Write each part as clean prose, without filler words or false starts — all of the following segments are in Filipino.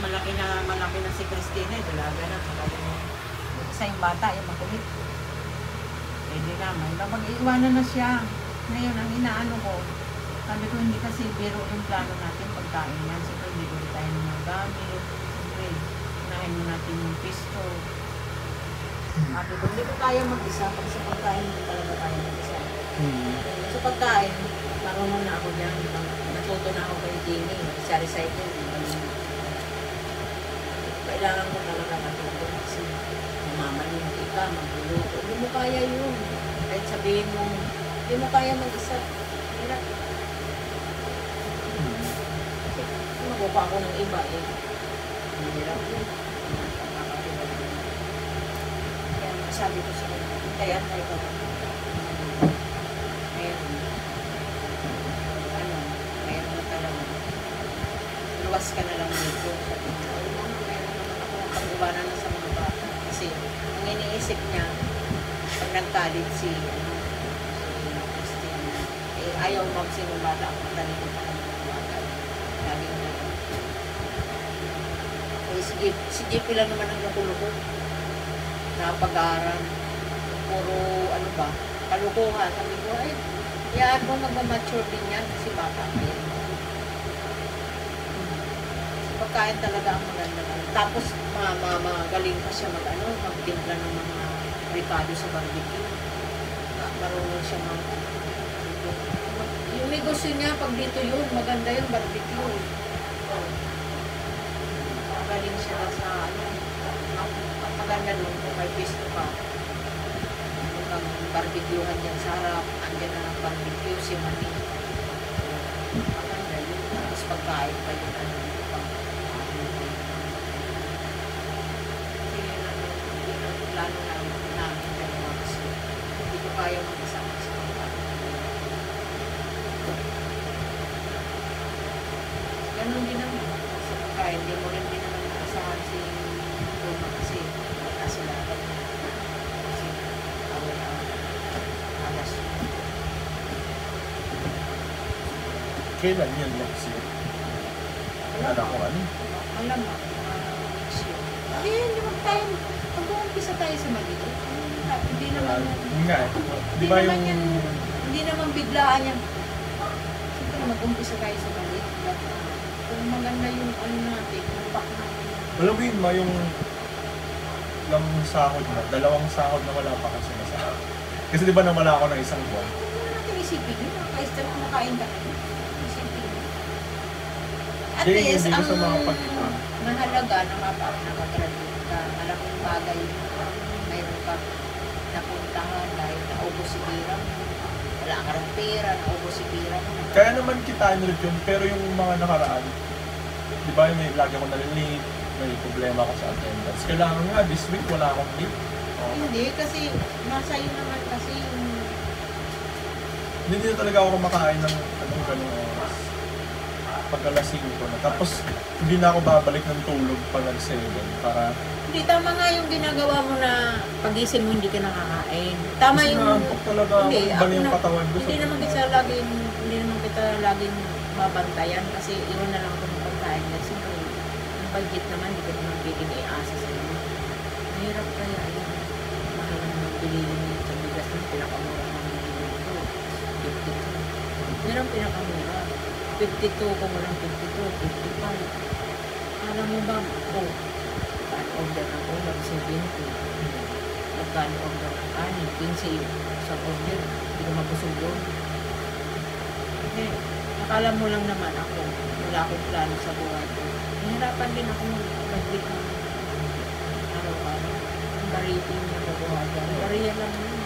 malaki na si Christina, dalaga na. Isa yung bata, yung makulit. Pwede naman. Mag-iwanan na siya. Ngayon, ang inaano ko, sabi ko, hindi kasi biro yung plano natin pagkain yan. Siyempre, hindi ko tayo ng mga gamit. Siyempre, unahin mo natin yung pisto. Sabi ko, hindi ko kaya mag-isa. Pag sa pagkain, hindi talaga kaya mag-isa. Sa pagkain, marunong na ako dyan. Natuto na ako kay Jenny. Sa recycle. Kailangan ko talaga matuto. Kasi mamalimti ka, magluluto. Hindi mo kaya yun. Kahit sabihin mo, hindi mo kaya mag-isa. Hirap. Kasi magupa ako ng iba eh. Hirap yun. Kaya sabi ko sa kanya, antay ka. Mayroon na talaga. Luwas ka na lang dito. Sabi ko, mayroon naman ako pag-iwanan na sa mga bata. Kasi ang iniisip niya, pag nagkalit si Christine, eh, ayaw magsinong bata ang matalikot ako ng bata. Laging na yun. Eh, si JP lang naman ang nakulukot. Napag-aaral. Puro, ano ba, kalukuhan. Sabi ko, ay, yan mo mag-mature din yan kasi bata pa yan. Pagkain talaga ang maganda. Tapos, magaling pa siya magtimpla ng mga ricado sa barbecue. Marunong siya yung negosyo niya, pag dito yun, maganda yun, barbecue. Magaling siya sa, ang maganda nun, kung may pisto pa. Kung barbecuehan dyan sa harap, andyan na ng barbecue, si Mani. Maganda yun. Tapos pagkain pa yun, plano namin dalawa kasi hindi ko kaya mag-isama sa pagkain. Ganun din naman sa pagkain. Hindi mo rin din naman nakasahan si Roma kasi magkasilaban. Kasi alas. Kailan yun next year? Alam ko ano? Alam mo. Hindi mo tayo mag-uumpisa tayo sa maliit. Hindi naman di ba yung hindi naman biglaan yan. Siyempre mag-umpisa tayo sa maliit. Kung maganda yung ano natin, yung pack natin. Alam mo yun ma, yung lang sahod na, 2 sahod na wala pa kasi na sahod. Kasi di ba nawala ako ng 1 buwan? Hindi natin isipin yun. Nakaka-step kumakain ka na yun. Isipin yun. At least, ang mahalaga na mapapagagraduate ka, malaking bagay mayroon ka napuntahan dahil naubos si pira mo. Wala ka rin pera, naubos si pira mo. Kaya naman kitain ulit yun, pero yung mga nakaraan, di ba may lagi ako nalilate, may problema ako sa attendance. Kailangan nga, this week wala akong leave. Hindi, kasi nasa iyo naman kasi yung... Hindi na talaga ako kumakain ng anong ganung oras. Pag alas 5 na. Tapos, hindi na ako babalik ng tulog pag alas 7 para... Hindi, tama nga yung ginagawa mo na pagising mo hindi ka nakakain. Tama kasi yung... naantok talaga ako, bali yung katawan ko. Hindi naman kita laging mabantayan kasi iwan na lang kung pagkain. Kasi yung budget naman, hindi ka naman pwedeng i-asa sa inyo. Mahirap kaya yun. Mahal naman bilihin yung sa bigas ng pinakamura ng bilihin ko. 52. Meron pinakamura. 52 kung walang 52, 55. Alam mo ba, order ako, mag-70. Magkano order ng kanin, 15 sa order, hindi ko mabusog doon. Okay, akala mo lang naman ako, wala akong plano sa buhay ko. Nahirapan din ako mag-break ng araw-araw. Ang bariting na babuhay ko. Bariya lang yun.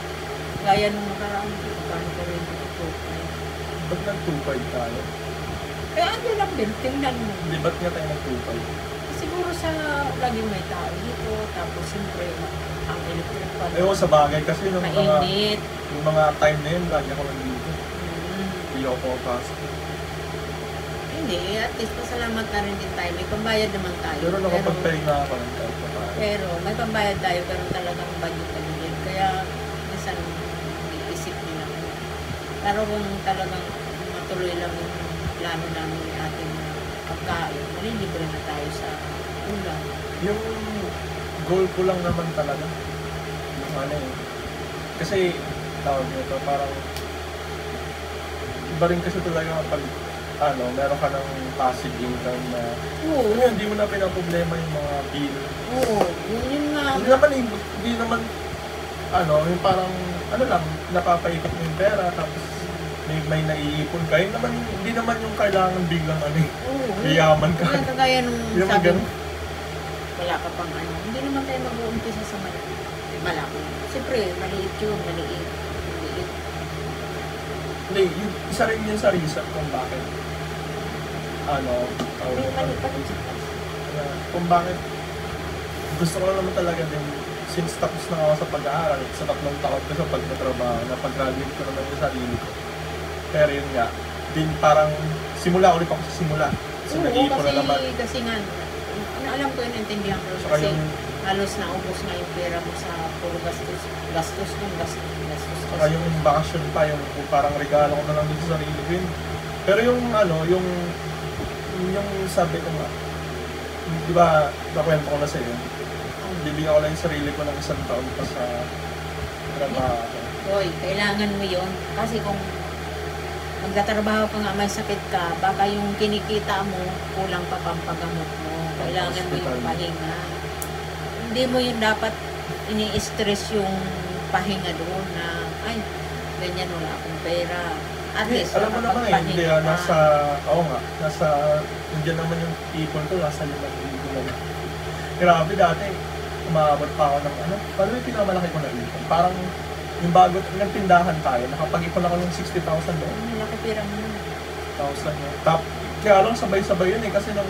Gaya nung nakaraan, paano ko rin ito. Ba't nag-2.5 tayo? Kaya ano lang din, tingnan mo. Di ba't nga tayo nag-2.5? Siguro sa laging may tao dito, tapos siyempre ang electric fan. Ewan sa bagay kasi yung mainit. Yung mga time na yun, lagi ako nandito. Hindi ako pasok. Hindi, at least pasalamat na rin din tayo. May pambayad naman tayo. Pero nakapag-pahinga ako ng kahit pa tayo. Pero may pambayad tayo, pero talagang budget na din. Kaya minsan iisip din ako. Pero kung talagang matuloy lang yung plano namin ni ating pagkain, malilibre na tayo sa ulam. Yung goal ko lang naman talaga, yung ano eh. Kasi, tawag nito, parang iba rin kasi talaga kapag meron ka ng passive income na Oo. hindi mo na pinaproblema yung mga bill. Oo, yun nga. Hindi naman, yung parang, lang, napapaikot mo yung pera, tapos may naiipon ka. Yun naman, hindi naman yung kailangan biglang Oo. yayaman ka. Kagaya nung Hindi naman sabi ganun. mo, wala ka pang hindi naman tayo mag-uumpisa sa malaki. Siyempre, maliit yun, maliit. Hindi, isa rin yun sa reason kung bakit, May mali pa rin siya. kung bakit gusto ko lang naman talaga din, since tapos na ako sa pag-aaral, sa 3 taon ko sa pagtatrabaho, napag-graduate ko naman yung sarili ko. Pero yun nga, din parang simula ulit ako sa simula. So nag-iipon na naman. Kasi nga, alam ko yun, intindihan ko. Saka Kasi yung, halos naubos na yung pera mo sa puro gastos. Gastos. saka yung bakasyon pa, yung parang regalo ko na lang din sa sarili ko yun. Pero yung yung sabi ko nga, di ba, nakwento ko na sa iyo, bibigyan ko lang yung sarili ko ng 1 taon pa sa trabaho. Hoy, kailangan mo yun. Kasi kung magtatrabaho ka nga, may sakit ka, baka yung kinikita mo, kulang pa pampagamot mo. Kailangan mo yung pahinga. Hindi mo yun dapat ini-stress yung pahinga doon na, ay, ganyan, wala akong pera. At least, alam mo naman hindi nandiyan naman yung ipon ko, nasa 5,000 lang. Grabe dati, umabot pa ako ng paano yung pinakamalaki ko na ipon? Parang, yung bago, nagtindahan tayo, nakapag-ipon ako ng 60,000 doon. Malaki pera mo na. 1,000 yun. Kaya lang sabay-sabay yun kasi nung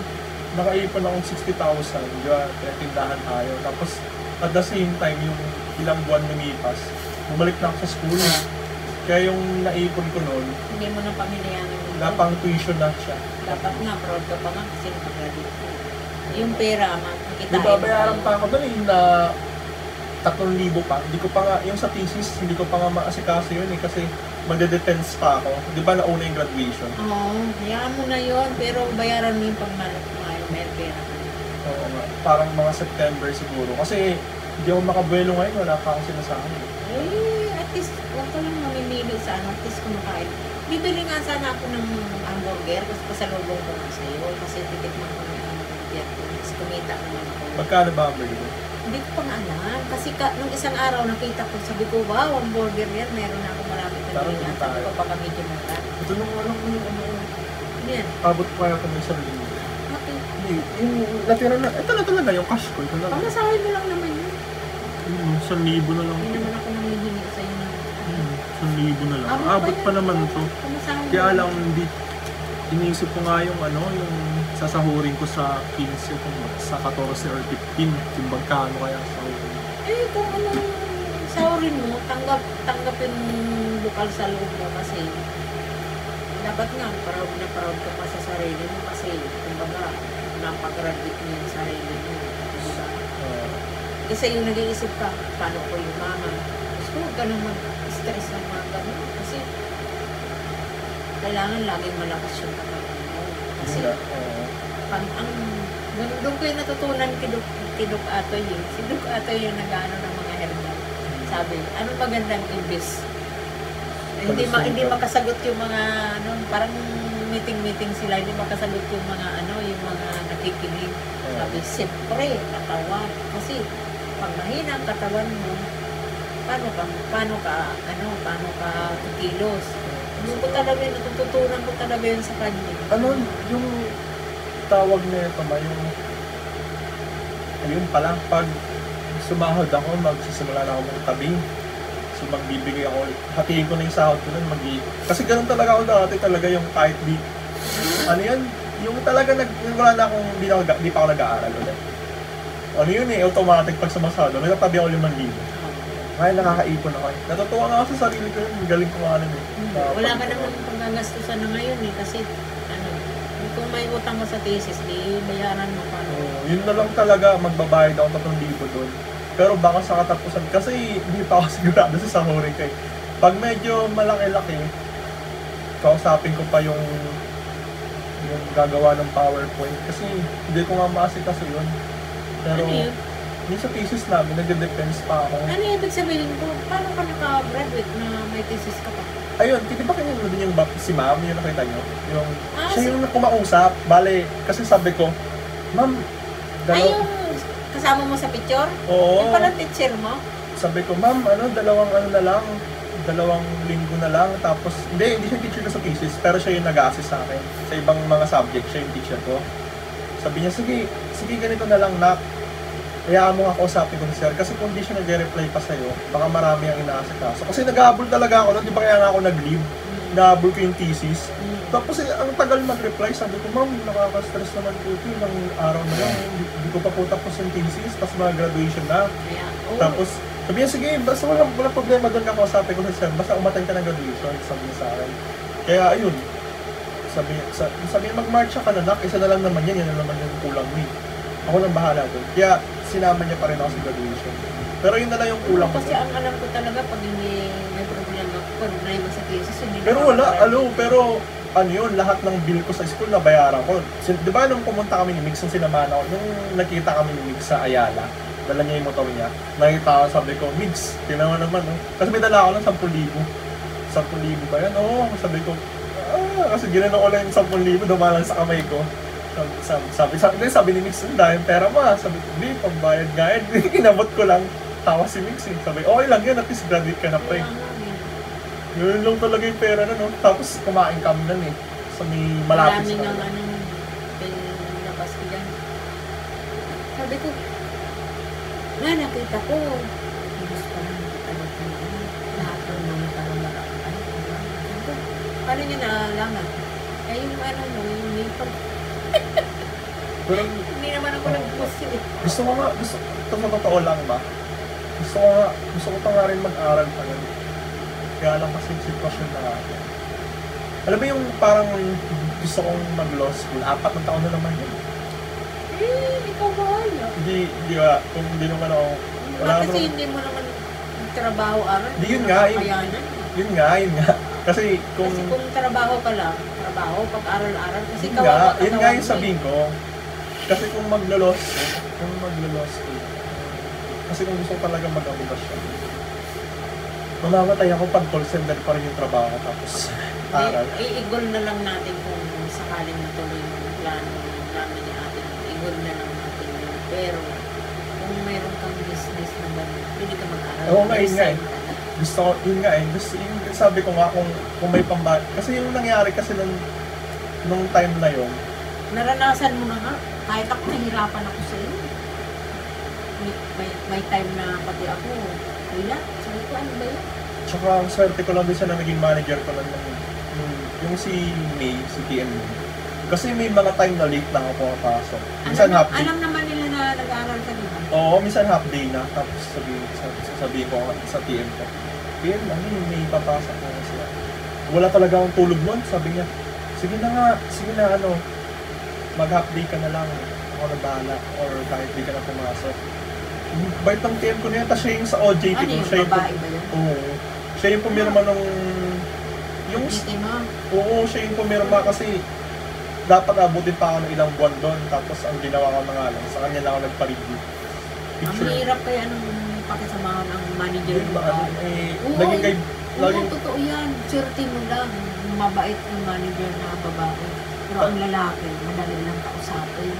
nakaipon akong 60,000, di ba, tindahan tayo. Tapos, at the same time, yung ilang buwan lumipas, bumalik na ako sa school. Kaya yung naipon ko noon, Hindi mo na pamilyanan yung napang tuition na siya. dapat nga, proud ka pa nga kasi nakagraduate ko. Yung pera, makikitain Di ba, bayaran pa ako doon na 3,000 pa. Hindi ko pa nga, yung sa thesis, hindi ko pa nga maasikaso yun kasi magde-defense pa ako. Di ba nauna yung graduation? Oo, hayaan mo na yun, pero bayaran mo yung may pera ka. Oo nga. Parang mga September siguro. Kasi hindi ako makabuelo ngayon, wala pa akong sinasabi. At least, huwag ka lang mamimili sa at least kumakain. Bibili nga sana ako ng hamburger, kasi pasalubong ko nga sa'yo, kasi titikman ko ng hamburger ko, kasi kumita naman ako. Magkano ba ang burger? Hindi ko pa nga alam, kasi nung isang araw nakita ko, sabi ko, wow, hamburger yan, meron na ako marami na Parang nila, sabi ko baka medyo mata. Ito nung Yan, abot ko kaya kung may sarili. okay. Hindi, yung natira na, ito na talaga yung cash ko. Ito na lang. Pamasahin mo lang naman yun. 1,000 na lang. Hindi naman ako nangihingi sa'yo na. 1,000 na lang. Abot pa naman to. Pamasahin mo Kaya lang. lang, hindi, iniisip ko nga yung yung sasahurin ko sa 15 kung sa 14 or 15 kung magkano kaya sasahurin. Kung anong saurin mo, tanggapin bukal sa loob mo kasi dapat nga, proud na proud ka pa sa sarili mo kasi kumbaga, napag-graduate mo yung sarili mo. Diba? Kasi yung nag-iisip ka, paano ko yung mama? Gusto ko ka nang mag-stress ng mga ganun kasi kailangan laging malakas yung katawan mo. Kasi doon ko yung natutunan kay Doc Atoy eh. Si Doc Atoy yung nag-ano ng mga herbal. Sabi, ano magandang ibis? Hindi makasagot yung mga parang meeting sila, hindi makasagot yung mga yung mga nakikinig. Sabi, siyempre, katawan. Kasi pag mahina ang katawan mo, paano ka kikilos? Doon ko talaga yun, natututunan ko talaga yun sa kanya. Yung tawag na ito ayun pala, pag sumahod ako, magsisimula na ako ng tabi. So magbibigay ako, hatiin ko na yung sahod ko nun, kasi ganun talaga ako dati talaga yung kahit yung talaga wala na akong, di pa ako nag-aaral ulit. Automatic pag sumasahod, may natabi ako 5,000. Kaya nakakaipon ako. Natutuwa nga ako sa sarili ko yun, galing ko nga Wala ka naman pagkagastusan na ngayon kasi kung may utang ka sa thesis, di bayaran mo pa. Yun na lang talaga, magbabayad ako 3,000 doon. Pero baka sa katapusan, kasi hindi pa ako sigurado sa sahurin kay. Pag medyo malaki-laki, kausapin ko pa yung yung gagawa ng PowerPoint. Kasi hindi ko nga maasikaso yun. Pero, Ano yun? yung sa thesis namin, nag-defense pa ako. Ano ibig sabihin ko? Paano ka naka-graduate na may thesis ka pa? Ayun, di ba kanya din yung si ma'am, yung nakita nyo? Yung, Ah, siya yung kumausap. Bale, kasi sabi ko, ma'am, Ay, yung kasama mo sa picture? Oo. Yung parang teacher mo? Sabi ko, ma'am, dalawang linggo na lang. Tapos, hindi siya teacher ko sa thesis, pero siya yung nag-assist sa akin. Sa ibang mga subject, siya yung teacher ko. Sabi niya, sige, ganito na lang, nak. Hayaan mo nga kausapin ko ni sir. Kasi kung hindi siya nag-reply pa sa'yo, baka marami ang inaasikaso. Kasi nag-aabol talaga ako nun, di ba kaya nga ako nag-leave? Nag-aabol ko yung thesis. Tapos ang tagal mag-reply, sabi ko, ma'am, nakaka-stress naman po ito. Ilang araw na lang, hindi ko pa po tapos yung thesis, tapos mag-graduation na. Kaya, oh. Tapos, sabi niya, sige, basta walang problema doon ka kausapin ko sa sir, basta umatay ka ng graduation, sabi niya sa akin. Kaya, ayun, sabi niya, mag-march ka na, nak, isa na lang naman yan na naman yung kulang mo. Ako nang bahala doon. Kaya, sinama niya pa rin ako sa graduation. Pero yun na lang yung kulang ko. Kasi ang alam ko talaga, pag hindi may problema sa thesis, hindi Pero wala, pero ano yun, lahat ng bill ko sa school nabayaran ko. Di ba nung pumunta kami ni Mix, nung sinamahan ako, nung nakita kami ni Mix sa Ayala, dala niya yung motor niya, nakita ko, sabi ko, Mix, tinawa naman, no? Kasi may dala ako ng 10,000. 10,000 ba yan? Oo, sabi ko, kasi ginano ko lang yung 10,000, dumalang sa kamay ko. Sabi ni Mix, ang dahil pera ma. Sabi ko, hindi, pambayad nga yan. Inabot ko lang. Tawa si Mix eh. Sabi, okay lang yan, at least graduate ka na pa eh. Yun lang talaga yung pera na, no? Tapos kumain kami nun eh. Sa may malapit Marami sa ng kanila. pinabas ko dyan. Sabi ko, nakita ko. Gusto pa lang, lahat ng mga talaga. Paano niya naalaman? Eh, yung yung may Pero, hindi naman ako nag-post yun eh. gusto ito sa totoo lang ba? Gusto ko pa nga rin mag-aral pa rin. Kaya lang kasi yung sitwasyon na alam mo yung parang gusto kong mag-law school, 4 na taon na naman yun. Ikaw bahala. Hindi ba, kung hindi naman ako, wala Kasi naman, hindi mo naman trabaho aral. Di, yun nga, Kayanan. yun nga. Kasi kung, Kasi kung trabaho ka lang, pag-aral-aral. Kasi yun kawawa nga, yun nga katawan yung mo sabihin ko. Kasi kung maglo-law school, kasi kung gusto ko talaga mag-abogasyon, mamamatay ako pag call center pa rin yung trabaho ko, tapos aral. I-goal na lang natin kung sakaling matuloy yung plano namin ni ate. I-goal na lang natin yun. Pero, kung mayroon kang business na ba, pwede ka mag-aral. Oo nga, yun nga eh. Resign ka na. Gusto ko, yun nga eh. Sabi ko nga kung may pambayad. Kasi yung nangyari kasi nung time na yun, Naranasan mo na nga. Kahit ako, nahirapan ako sa iyo. May time na pati ako, wala. Sabi ko, ano ba yun? tsaka ang swerte ko lang din siya na naging manager ko lang yung si May, si TM. Kasi may mga time na late na ako pumapasok. Minsan half day. Alam naman nila na nag-aaral ka, di ba? Oo, minsan half day na. Tapos sasabihin ko sa TM ko, TM, may papasok na sila. Wala talaga akong tulog nun. Sabi niya, sige na, mag-half day ka na lang. Ako na bahala. Or kahit di ka na pumasok. Bait ng TM ko na yan. Tapos siya yung sa OJT Ano ko. yung Siya yung, babae ba yun? oo. Siya yung pumirma nung... Yung, Hindi mo. oo, siya yung pumirma kasi dapat abutin pa ako ng ilang buwan doon. Tapos ang ginawa ko na nga lang, sa kanya lang ako nagpa-review. Ang hirap kaya nung pakisamahan ng manager Yun mo ba, ba? eh, naging kay... Oo, totoo yan. Swerte mo lang. Mabait yung manager na babae. Pero ang lalaki, madali lang kausapin.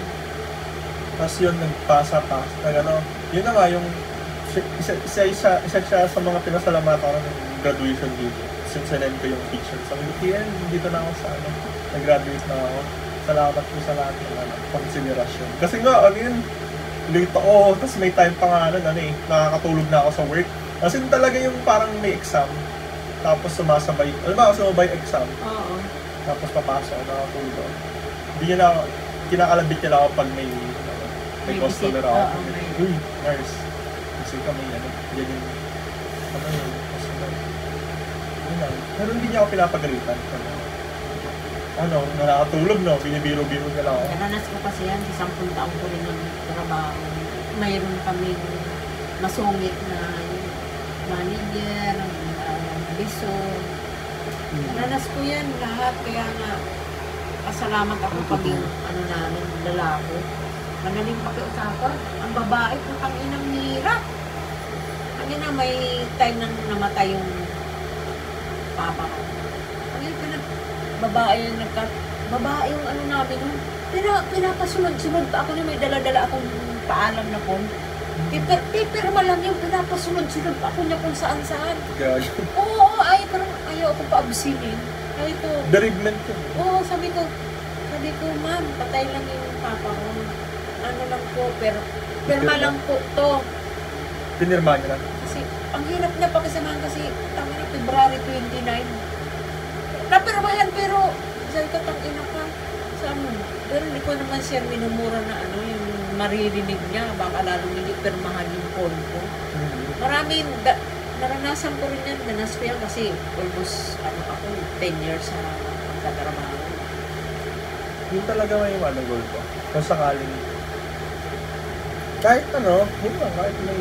Tapos yun, nagpasa pa. Yun na nga yung... Isa siya sa mga pinasalamatan ko ng graduation dito. Since sinend ko yung picture. Sabi ko, Tiyan, dito na ako sa nag-graduate na ako. Salamat po sa lahat ng konsiderasyon. Kasi nga, late ako. Tapos may time pa nga nakakatulog na ako sa work. Kasi talaga yung parang may exam. Tapos sumasabay exam. Oo. Tapos papasok, nakatulog. Hindi niya na, kinakalabit niya lang ako pag may customer visit, ako. oo, may- Uy, nurse. Kasi kami, yan yung, customer. Yun lang. Pero hindi niya ako pinapagalitan. Nakakatulog, no? Binibiro-biro niya lang ako. Naranas ko kasi yan, sa 10 taong ko rin ng trabaho. Mayroon kaming masungit na manager, biso. Naranas ko yan lahat, kaya nga pasalamat ako pag yung ano namin, lalaki. Madaling pakiusapan. Ang babae, putang inang hirap. Ang ina, may time na namatay yung papa ko. Ang ina, babae yung babae yung ano namin, yung pinapasunod-sunod pa ako na may dala-dala akong paalam na phone. Pipirma lang yung pinapasunod-sunod pa ako niya kung saan-saan. Gag. Oo, parang ayaw ako pa-absinin. Sabi ko, Bereavement ko. oo, sabi ko, ma'am, patay lang yung papa ko. Ano lang po, pero pirma lang po to. Pinirma niya na. Kasi, ang hirap niya pakisamahan kasi, tangin na, February 29. Napirmahan, pero, sabi ko, tangin na ka. Saan mo? Pero hindi ko naman siya minumura na ano, yung maririnig niya, baka lalong hindi pirmahan yung phone ko. Maraming, naranasan ko rin yan, danas ko yan kasi almost, ako, 10 years sa pagtatrabaho. Yun talaga may goal ko. Kung sakaling, kahit yun lang, kahit may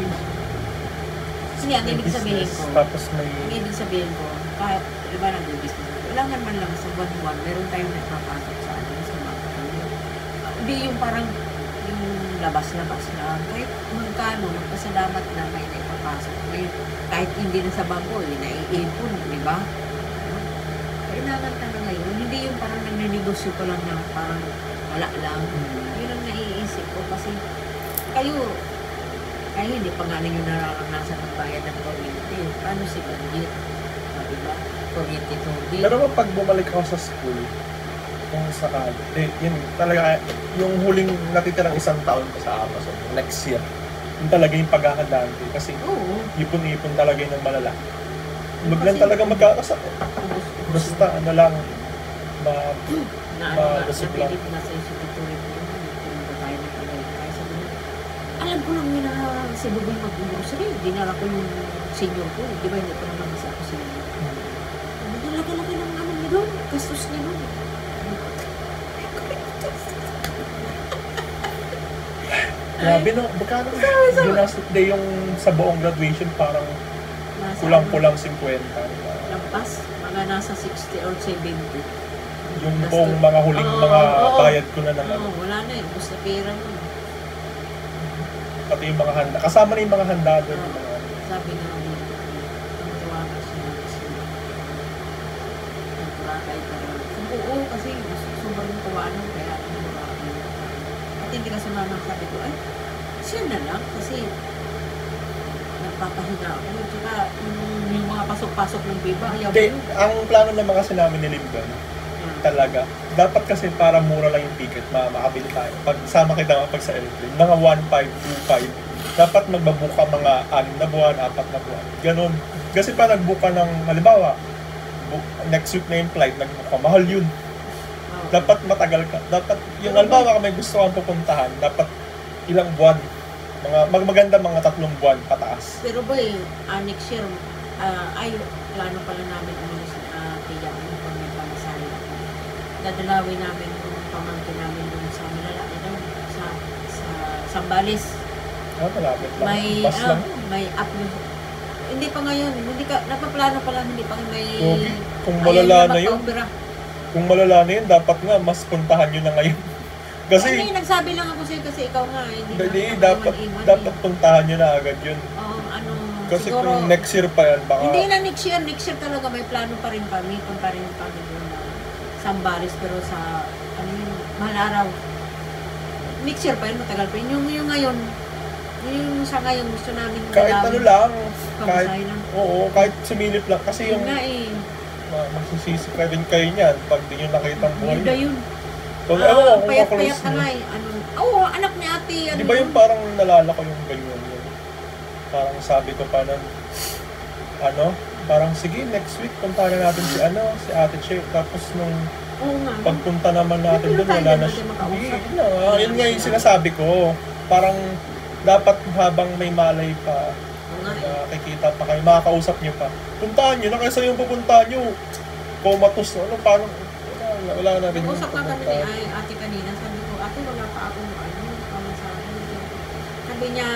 Kasi ang ibig sabihin ko, tapos may ang ibig sabihin ko, kahit, diba nag-business, kailangan man lang sa buwan-buwan, meron tayong nagpapasok sa atin, sa mga kapatid. Hindi yung parang, yung labas-labas na, kahit magkano, magpasalamat na may naipapasok. May, kahit hindi na sa bangko, naiipon, di ba? Kailangan ka na ngayon, hindi yung parang nagninegosyo ko lang na parang wala lang. Yun ang naiisip ko kasi kayo hindi pa nga ninyo nararanasan ng bayad ng kuryente. Paano si Bandit? Diba? Kuryente tubig. Pero pag bumalik ako sa school, kung sakali, yun talaga, yung huling natitirang isang taon ko sa Amazon, next year, yun talaga yung pagkakandaan ko. Kasi ipon-ipon talaga yun ng malala. Maglan talaga magkakasakit. Basta lang, mabusog lang. Nasa institutory ko yun. Pinunta tayo ng Tagaytay. Sabi niya, alam ko lang yun na si Bubay mag-grocery. Dinala ko yung senior ko. Di ba hindi ko naman kasi ako senior. Nalagay ng ano niya doon. Gastos niya doon. Grabe no, baka ginastos day yung sa buong graduation parang kulang-kulang 50. Lampas, mga nasa 60 or 70. Yung buong mga huling mga bayad ko na naman. Wala na eh, basta pera mo. Pati yung mga handa. Kasama na yung mga handa doon. Sabi nga dito, tuwa ka siya kasi nagburakay ka na. Oo, kasi sobrang tuwa nun, kaya nagburakay. At hindi ka sumama, sabi ko, ay, siya na lang, kasi nagpapahinga ako. Tsaka yung mga pasok-pasok ng biba, ayaw mo. Ang plano naman kasi namin ni Limban, talaga, dapat kasi para mura lang yung ticket, makabili tayo. Pag sama kita pag sa airplane, mga 1,525, dapat magbabook ka mga 6 na buwan, 4 na buwan. Ganon. Kasi pa nagbook ka ng, halimbawa, next week na yung flight, nagbook ka, mahal yun. Dapat matagal ka. Dapat, yung halimbawa ka may gusto kang pupuntahan, dapat ilang buwan. Maganda mga 3 buwan pataas. Pero boy, next year, plano pala namin umalis na tiya mo pag may pamasahe ako. Dadalawin namin yung pamangkin namin yung sa malalaki daw, sa Sambales. Malapit lang. May hindi pa ngayon, hindi ka, napaplano pa lang, hindi pa may... Kung malala na yun, kung malala na yun, dapat nga, mas puntahan nyo na ngayon. Kasi, hindi, nagsabi lang ako sa'yo kasi ikaw nga, hindi dapat puntahan nyo na agad yun. Kasi siguro, kung next year pa yan, baka... Hindi na next year talaga may plano pa rin kami, punta rin kami doon na Sambales, pero sa, mahal araw. Next year pa yun, matagal pa yun. Yung ngayon, yung sa ngayon gusto namin kahit lang, kahit sumilip lang. Kasi yung, magsisisi ka rin kayo niyan pag di nyo nakita ang buhay. Hindi yun. Kung payat-payat na nga eh. Anak ni ate. Di ba yung parang nalala ko yung ganyan yun? Parang sabi ko pa nun, parang sige, next week punta na natin si Ate Che. Tapos nung pagpunta naman natin doon, wala na siya. Yun nga yung sinasabi ko. Parang dapat habang may malay pa, nakikita pa kayo, makakausap nyo pa. Puntahan nyo na kaysa yung pupuntahan nyo. Comatose na, parang wala na rin. Nag-usap nga kami ni ate kanina, sabi ko, ate wala pa akong pamasahe. Sabi niya,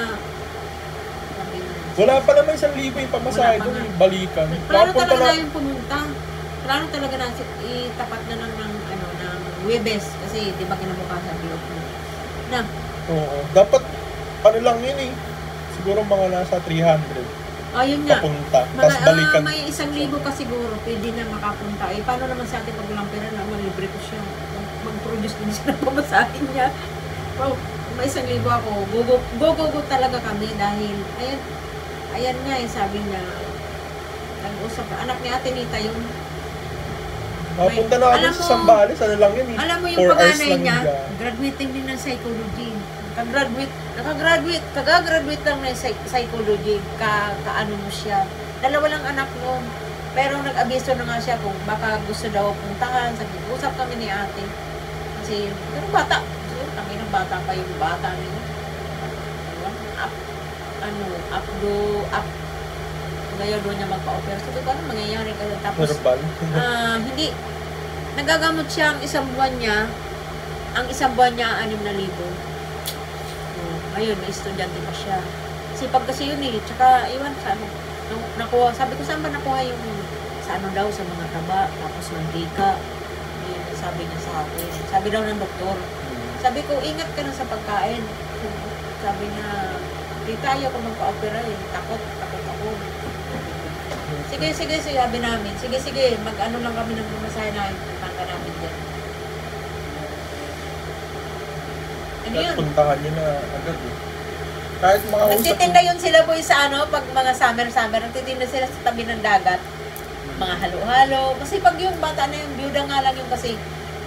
wala pa naman 1,000 yung pamasahe doon, balikan. Plano talaga na yung pumunta. Plano talaga na itapat na ng Webes, kasi di ba kinabukasan di off na. Oo. Dapat, ano lang yun eh. Siguro mga nasa 300. Ayun nga. Papunta. Tapos balikan. May 1,000 ka siguro, pwede na makapunta. Eh, paano naman sa atin pag walang pera naman, libre ko siya. Mag-produce din siya ng pamasahin niya. Wow, may 1,000 ako. Go talaga kami dahil, ayan nga eh, sabi niya, nag-usap, anak ni Ate Nita yun. Mapunta na kami sa Sambales, ano lang yun eh. Alam mo yung 4 hours panganay lang niya, yun. graduating din ng psychology. Kagagraduate lang ng psychology, kaano mo siya. Dalawa lang anak nun. Pero nag-abiso na nga siya kung baka gusto daw puntahan. Sabi, usap kami ni ate. Kasi, pero bata. So, kami ng bata pa yung bata niya. Up. Ngayon doon niya magpa-opera. Sabi ko, ano mangyayari ka? Tapos, hindi. Nagagamot siya ang isang buwan niya. Ang isang buwan niya, 6,000. Ngayon, may estudyante pa siya. Sipag kasi yun eh. Tsaka, iwan sa ano. Nakuha, sabi ko, saan ba nakuha yung sa ano daw, sa mga taba, tapos mantika. Yun, sabi niya sa akin. Sabi daw ng doktor. Sabi ko, ingat ka na sa pagkain. Sabi niya, tita, ayaw ko magpa-opera eh. Takot ako. Sige, sabi namin. Sige, mag-ano lang kami ng masahe na punta namin dyan. Ano yun? Puntahan niyo na agad eh. Kahit makausap. Nagtitinda yun sila boy sa ano, pag mga summer, nagtitinda sila sa tabi ng dagat. Mga halo-halo. Kasi pag yung bata na yung byuda nga lang yung kasi,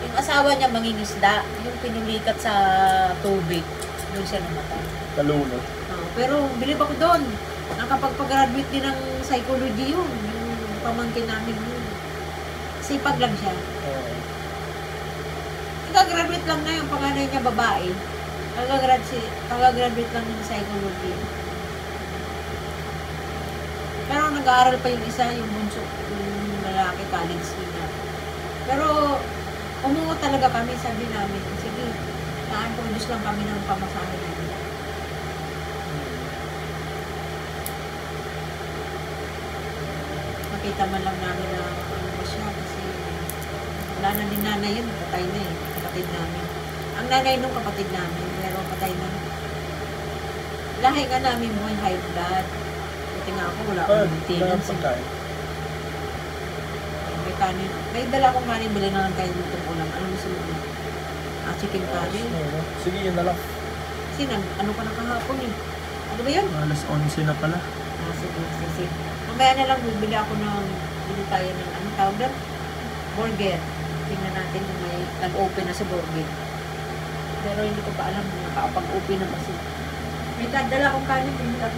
yung asawa niya mangingisda, yung pinulikat sa tubig. Doon siya namatay. Kalunod. Pero bilib ako doon. Nakapagpag-graduate din ng psychology yun. Yung pamangkin namin yun. Sipag lang siya. Nag-graduate lang na yung panganay niya babae. Nag-graduate lang ng psychology. Pero nag-aaral pa yung isa, yung bunso, yung lalaki, college nila. Pero umuwi talaga kami, sabi namin, sige, na-produce lang kami ng pamasahe namin. Makita man lang namin na ano ba siya kasi wala na din nanay yun, patay na eh, kapatid namin. Ang nanay nung kapatid namin, pero patay na. Lahi nga namin mo yung high blood. Buti nga ako, wala akong maintenance. May kanin. May dala akong kanin, bili na lang kayo lutong ulam. Ano gusto mo? Chicken curry. Sige, yun na lang. Kasi ano pa na kahapon eh. Ano ba yun? Alas 11 na pala. Sige. Mamaya na lang, bibili ako ng, bili tayo ng, anong tawag doon? Burger. Tingnan natin kung may nag-open na sa burger. Pero hindi ko pa alam kung nakapag-open na kasi. May dala akong kanin, bili ako